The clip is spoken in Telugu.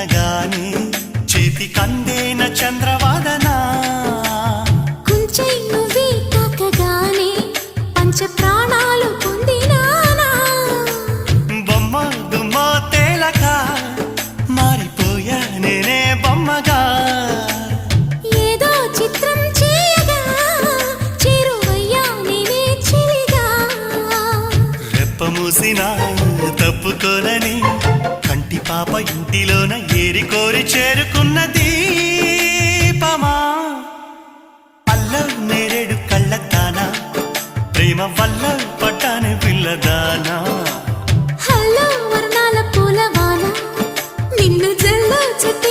వినగానే చేతి కందేన చంద్రవాదన కుంచె నువ్వే తాకగానే పంచ ప్రాణాలు పొందినానా బొమ్మ దుమ్మ తేలక మారిపోయా నేనే బొమ్మగా ఏదో చిత్రం చేయగా చేరువయ్యా నేనే చిలిగా రెప్ప మూసిన తప్పుకోనని కంటి పాప ఇంటిలోన ఏరి కోరి చేరుకున్న దీపమా అల్లం నేరేడు కళ్ళతానా ప్రేమ వల్ల పట్టానే పిల్లదానా హలో వర్ణాల పూలవాన నిన్ను జల్లో చుట్టూ